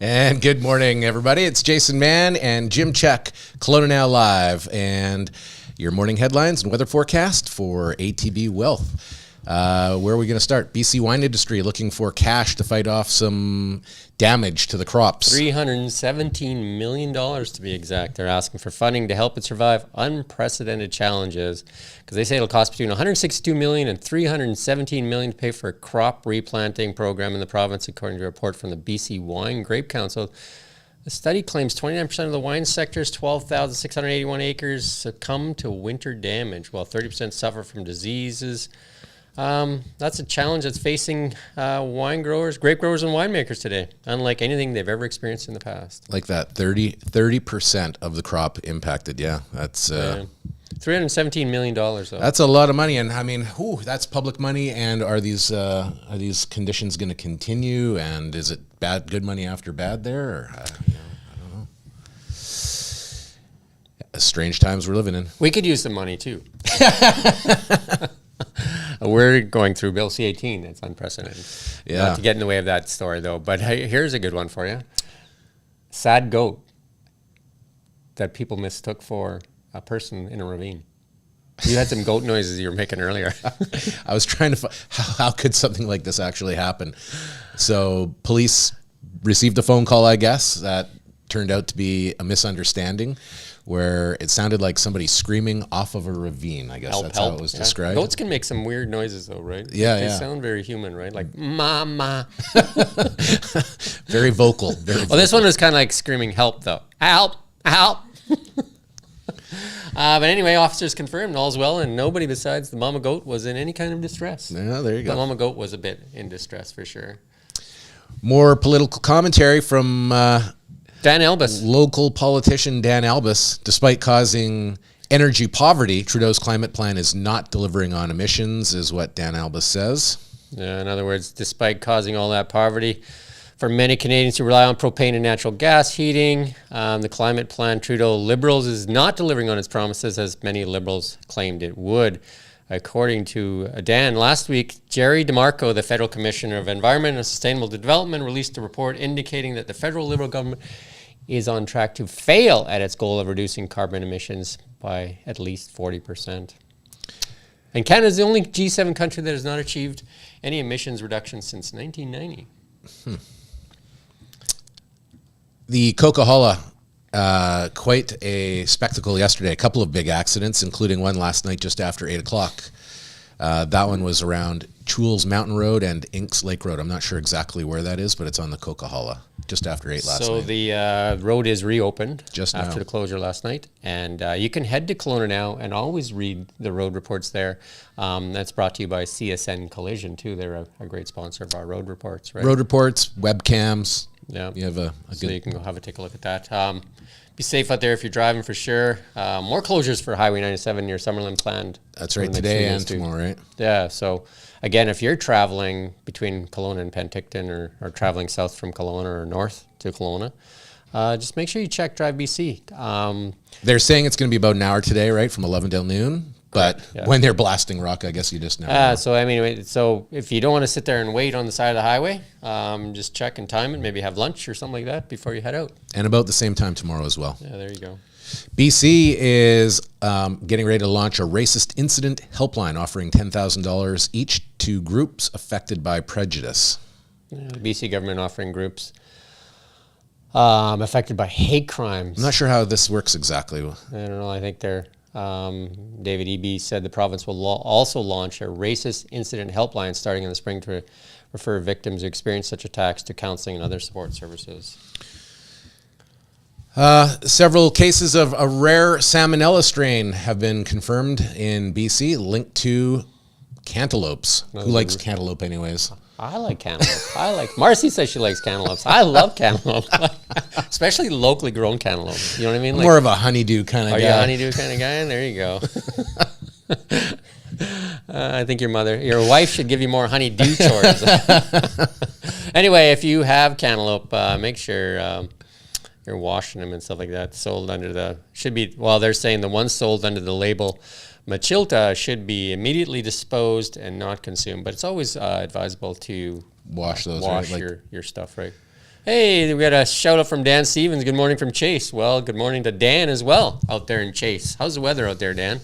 And good morning, everybody. It's Jason Mann and Jim Check, Kelowna Now Live, and your morning headlines and weather forecast for ATB Wealth. Where are we going to start? BC wine industry looking for cash to fight off some damage to the crops. $317 million to be exact. They're asking for funding to help it survive unprecedented challenges because they say it'll cost between $162 million and $317 million to pay for a crop replanting program in the province, according to a report from the BC Wine Grape Council. The study claims 29% of the wine sector's 12,681 acres succumb to winter damage, while 30% suffer from diseases. That's a challenge that's facing wine growers, grape growers, and winemakers today, unlike anything they've ever experienced in the past. Like that 30% of the crop impacted. Yeah, that's $317 million, though. That's a lot of money, and I mean, that's public money. And are these conditions going to continue? And is it good money after bad there? Or, I don't know. Strange times we're living in. We could use some money too. We're going through Bill C-18. It's unprecedented. Yeah. Not to get in the way of that story, though. But here's a good one for you. Sad goat that people mistook for a person in a ravine. You had some goat noises you were making earlier. I was trying to how could something like this actually happen? So police received a phone call, I guess, that turned out to be a misunderstanding, where it sounded like somebody screaming off of a ravine. I guess that's how it was described. Goats can make some weird noises, though, right? Yeah, they sound very human, right? Like, mama. Very vocal. Well, this one was kind of like screaming help, though. Help, help. But anyway, officers confirmed all's well, and nobody besides the mama goat was in any kind of distress. Yeah, there you go. The mama goat was a bit in distress, for sure. More political commentary from Dan Albus. Local politician Dan Albus. Despite causing energy poverty, Trudeau's climate plan is not delivering on emissions, is what Dan Albus says. Yeah, in other words, despite causing all that poverty, for many Canadians who rely on propane and natural gas heating, the climate plan Trudeau Liberals is not delivering on its promises, as many Liberals claimed it would. According to Dan, last week, Jerry DeMarco, the Federal Commissioner of Environment and Sustainable Development, released a report indicating that the federal Liberal government is on track to fail at its goal of reducing carbon emissions by at least 40%. And Canada is the only G7 country that has not achieved any emissions reduction since 1990. The Coquihalla, quite a spectacle yesterday. A couple of big accidents, including one last night just after 8 o'clock. That one was around Choules Mountain Road and Inks Lake Road. I'm not sure exactly where that is, but it's on the Coquihalla, just after 8 last night. So the road is reopened just after now. The closure last night. And you can head to Kelowna Now and always read the road reports there. That's brought to you by CSN Collision, too. They're a great sponsor of our road reports, right? Road reports, webcams. Yeah. You have a so good... you can go take a look at that. Be safe out there if you're driving, for sure. More closures for Highway 97 near Summerlin planned. That's right, today and tomorrow, right? Yeah, so again, if you're traveling between Kelowna and Penticton, or traveling south from Kelowna or north to Kelowna, just make sure you check Drive BC. They're saying it's going to be about an hour today, right, from 11 till noon. But when they're blasting rock, I guess you just never know. So I mean, so if you don't want to sit there and wait on the side of the highway, just check and time it. Maybe have lunch or something like that before you head out. And about the same time tomorrow as well. Yeah, there you go. BC is getting ready to launch a racist incident helpline, offering $10,000 each to groups affected by prejudice. Yeah, the BC government offering groups affected by hate crimes. I'm not sure how this works exactly. I don't know. I think they're... David Eby said the province will also launch a racist incident helpline starting in the spring to refer victims who experience such attacks to counseling and other support services. Several cases of a rare salmonella strain have been confirmed in BC, linked to cantaloupes. Who likes cantaloupe anyways? I like cantaloupe. Marcy says she likes cantaloupes. I love cantaloupe, especially locally grown cantaloupe. You know what I mean? More of a honeydew kind of guy. Are you a honeydew kind of guy? There you go. I think your wife should give you more honeydew chores. Anyway, if you have cantaloupe, make sure you're washing them and stuff like that. Sold under they're saying the ones sold under the label Machilta should be immediately disposed and not consumed, but it's always advisable to wash those, wash right? your stuff, right? Hey, we got a shout out from Dan Stevens. Good morning from Chase. Well, good morning to Dan as well out there in Chase. How's the weather out there, Dan?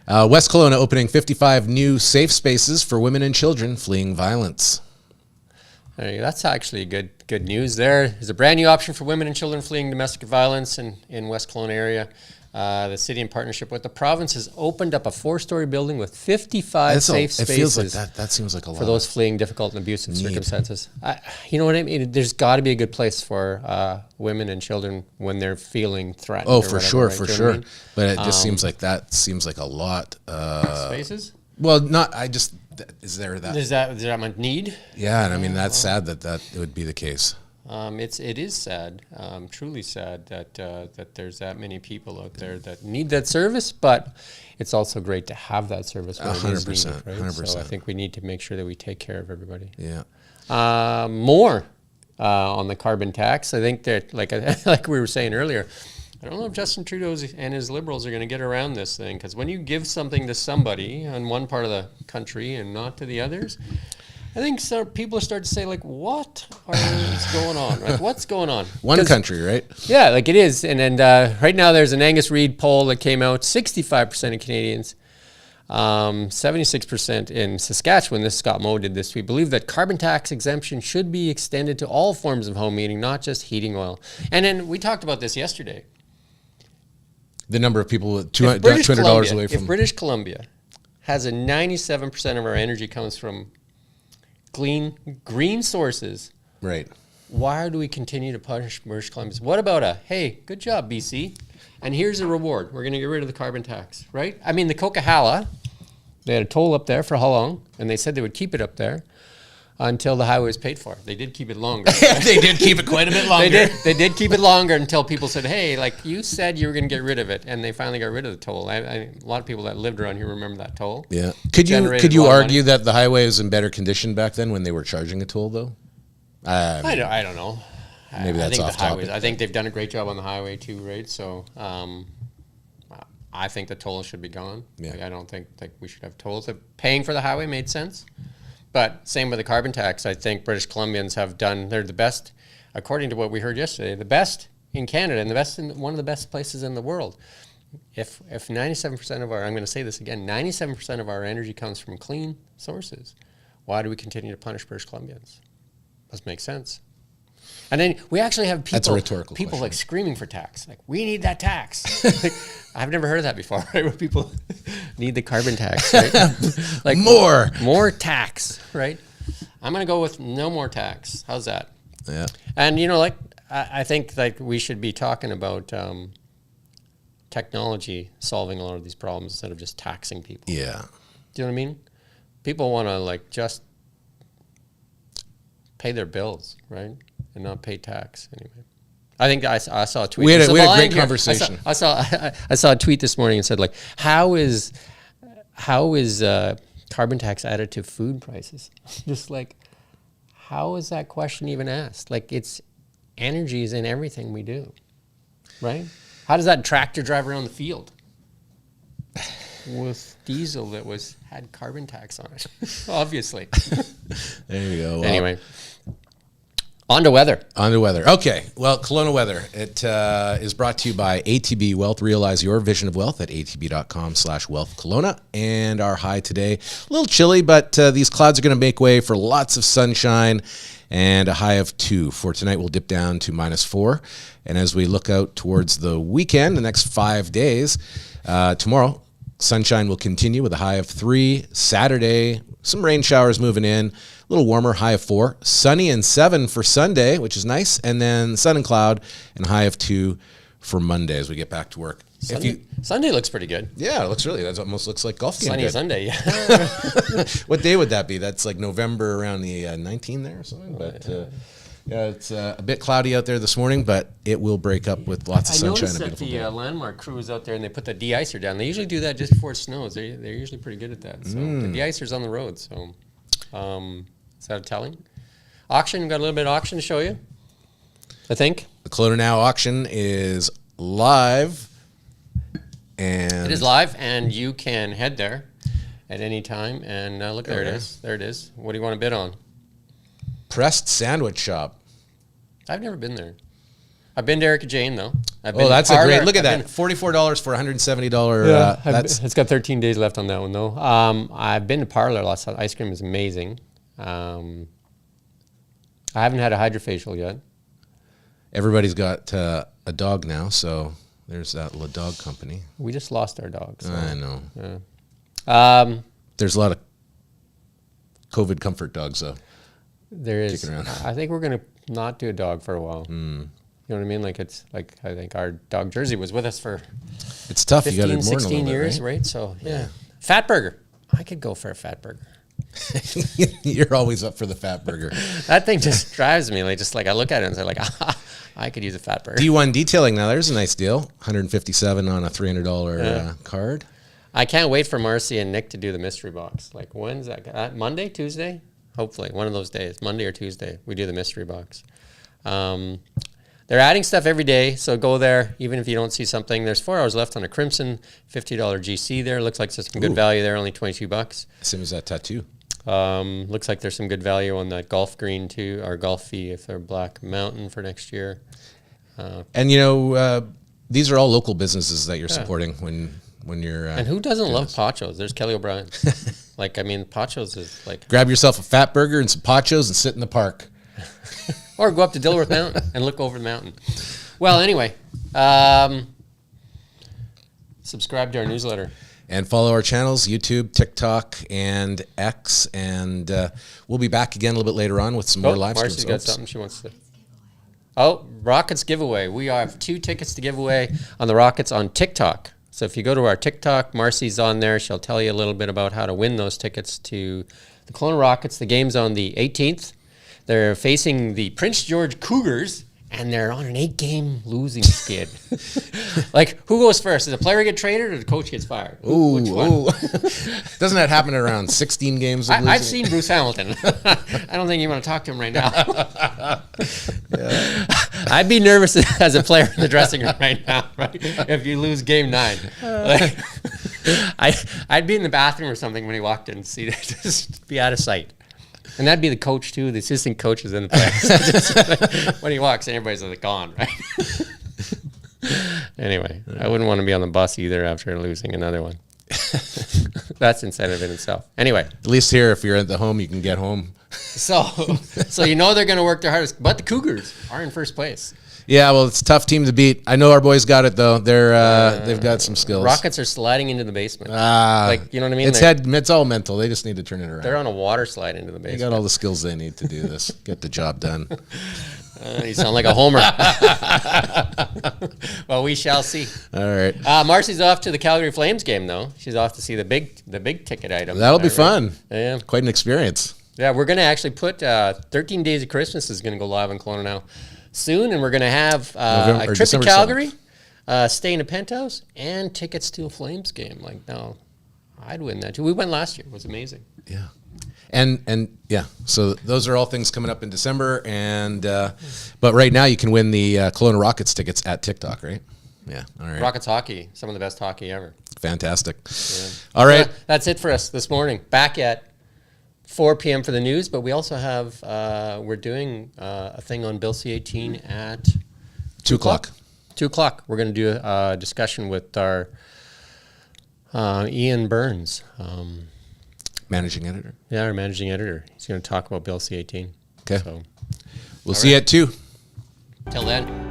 West Kelowna opening 55 new safe spaces for women and children fleeing violence. Hey, that's actually good news there. There's a brand new option for women and children fleeing domestic violence in West Kelowna area. The city, in partnership with the province, has opened up a 4-story building with 55 safe spaces. It feels like that seems like a lot. For those fleeing difficult and abusive circumstances. You know what I mean? There's got to be a good place for women and children when they're feeling threatened. Oh, or for whatever, sure, right? for Do you know sure. what I mean? But it just seems like a lot. Spaces? Well, is there that? Is that much need? Yeah, and I mean, that's sad that it would be the case. It is sad, truly sad that there's that many people out there that need that service, but it's also great to have that service when it is needed, 100%, right? 100%. So I think we need to make sure that we take care of everybody. Yeah. More on the carbon tax. I think that, like we were saying earlier, I don't know if Justin Trudeau and his Liberals are going to get around this thing, because when you give something to somebody in one part of the country and not to the others, I think people start to say, like, what is going on? Like, what's going on? One country, right? Yeah, like it is. And right now there's an Angus Reid poll that came out, 65% of Canadians, 76% in Saskatchewan, this Scott Moe did this week, believe that carbon tax exemption should be extended to all forms of home heating, not just heating oil. And then we talked about this yesterday. The number of people with $200 away from. If British Columbia has a 97% of our energy comes from green sources, Right. why do we continue to punish British Columbia? What about hey, good job, BC, and here's a reward. We're going to get rid of the carbon tax, right? I mean, the Coquihalla, they had a toll up there for how long? And they said they would keep it up there until the highway was paid for. They did keep it longer. They did keep it quite a bit longer. They did keep it longer until people said, hey, like you said you were going to get rid of it. And they finally got rid of the toll. A lot of people that lived around here remember that toll. Yeah. Could Generated you a lot of argue that the highway was in better condition back then when they were charging a toll, though? I don't know. Maybe that's off topic. I think they've done a great job on the highway too, right? So I think the toll should be gone. Yeah. Like, I don't think we should have tolls. Paying for the highway made sense. But same with the carbon tax. I think British Columbians they're the best, according to what we heard yesterday, the best in Canada and the best in one of the best places in the world. If 97% of I'm going to say this again, 97% of our energy comes from clean sources, why do we continue to punish British Columbians? Doesn't make sense. And then we actually have people, That's a rhetorical question. like screaming for tax. Like, we need that tax. Like, I've never heard of that before, right? Where people need the carbon tax, right? Like more tax, right? I'm going to go with no more tax. How's that? Yeah. And, I think we should be talking about technology solving a lot of these problems instead of just taxing people. Yeah. Do you know what I mean? People want to just pay their bills, right? And not pay tax anyway. I think I saw a tweet. We had a great conversation. I saw a tweet this morning and said, like, how is carbon tax added to food prices? Just like, how is that question even asked? Like, it's energy is in everything we do, right? How does that tractor drive around the field with diesel that had carbon tax on it? Obviously. There you go. Well, Anyway. On to weather. Okay. Well, Kelowna weather. It is brought to you by ATB Wealth. Realize your vision of wealth at atb.com/wealth Kelowna. And our high today, a little chilly, but these clouds are going to make way for lots of sunshine and a high of 2. For tonight, we'll dip down to -4. And as we look out towards the weekend, the next 5 days, tomorrow, sunshine will continue with a high of 3. Saturday, some rain showers moving in. A little warmer, high of 4. Sunny and 7 for Sunday, which is nice. And then sun and cloud and high of 2 for Monday as we get back to work. Sunday looks pretty good. Yeah, it looks really, that almost looks like golf game. Sunny good. Sunday, yeah. What day would that be? That's like November around the 19th there or something. But yeah, it's a bit cloudy out there this morning, but it will break up with lots of sunshine. I noticed that the Landmark crew is out there and they put the de-icer down. They usually do that just before it snows. They're usually pretty good at that. So the de-icer's on the road. So is that telling? Auction, got a little bit of auction to show you, I think. The Kelowna Now auction is live. And it is live, and you can head there at any time. And look, there it is. There it is. What do you want to bid on? Pressed Sandwich Shop. I've never been there. I've been to Eric and Jane though. I've been Oh, to that's a Parlor. great. Look at I've that. $44 for $170. That's it's got 13 days left on that one though. I've been to Parlor last time. Ice cream is amazing. I haven't had a hydrofacial yet. everybody's got a dog now, so there's that La Dog Company. We just lost our dog. So. I know. Yeah. There's a lot of COVID comfort dogs, though. There is. Kicking around. I think we're gonna not do a dog for a while. You know what I mean? Like it's like I think our dog Jersey was with us for It's tough. You got 15, to mourn 16 a little years, bit, right? So yeah. Fat burger. I could go for a fat burger. right? You're always up for the fat burger. That thing just drives me. Like I look at it and say like, I could use a fat burger. D1 detailing now. There's a nice deal. $157 on a $300 card. I can't wait for Marcy and Nick to do the mystery box. Like when's that? Monday, Tuesday? Hopefully one of those days, Monday or Tuesday, we do the mystery box. They're adding stuff every day, so go there. Even if you don't see something, there's 4 hours left on a Crimson, $50 GC there. Looks like there's some good value there, only $22. Same as that tattoo. Looks like there's some good value on that golf green too, or golf fee if they're Black Mountain for next year. And you know, these are all local businesses that you're supporting when you're. And who doesn't love Pachos? There's Kelly O'Brien. Like, I mean, Pachos is like... Grab yourself a fat burger and some Pachos and sit in the park. Or go up to Dilworth Mountain and look over the mountain. Well, anyway, subscribe to our newsletter. And follow our channels, YouTube, TikTok, and X. And we'll be back again a little bit later on with some more live Marcy's streams. got something she wants to... Oh, Rockets giveaway. We have 2 tickets to give away on the Rockets on TikTok. So if you go to our TikTok, Marcy's on there. She'll tell you a little bit about how to win those tickets to the Kelowna Rockets. The game's on the 18th. They're facing the Prince George Cougars, and they're on an 8-game losing skid. Like, who goes first? Does the player get traded or the coach gets fired? Which one? Ooh. Doesn't that happen around 16 games of losing? I've seen Bruce Hamilton. I don't think you want to talk to him right now. I'd be nervous as a player in the dressing room right now, right? If you lose game 9. Like, I'd be in the bathroom or something when he walked in, see just be out of sight. And that'd be the coach too, the assistant coaches and the players. When he walks in, everybody's like gone, right? Anyway, I wouldn't want to be on the bus either after losing another one. That's incentive in itself. Anyway. At least here, if you're at the home, you can get home. So you know they're going to work their hardest, but the Cougars are in first place. Yeah, well, it's a tough team to beat. I know our boys got it though. They've got some skills. Rockets are sliding into the basement. Like, you know what I mean? It's all mental. They just need to turn it around. They're on a water slide into the They basement. got all the skills they need to do this. Get the job done. You sound like a homer. Well, we shall see. All right. Marcy's off to the Calgary Flames game though. She's off to see the big ticket item. That'll be fun. Yeah. Quite an experience. Yeah, we're going to actually put 13 Days of Christmas is going to go live in Kelowna now soon, and we're going to have a trip to December Calgary, stay in a penthouse, and tickets to a Flames game. Like, no, I'd win that too. We went last year. It was amazing. Yeah. And yeah, so those are all things coming up in December. And but right now you can win the Kelowna Rockets tickets at TikTok, right? Yeah. All right. Rockets hockey, some of the best hockey ever. Fantastic. Yeah. All right. That's it for us this morning. Back at 4 p.m. for the news, but we also have, we're doing a thing on Bill C-18 at 2 o'clock. 2 o'clock. We're going to do a discussion with our Ian Burns. Managing editor. Yeah, our managing editor. He's going to talk about Bill C-18. Okay. So, We'll see you at 2. till then.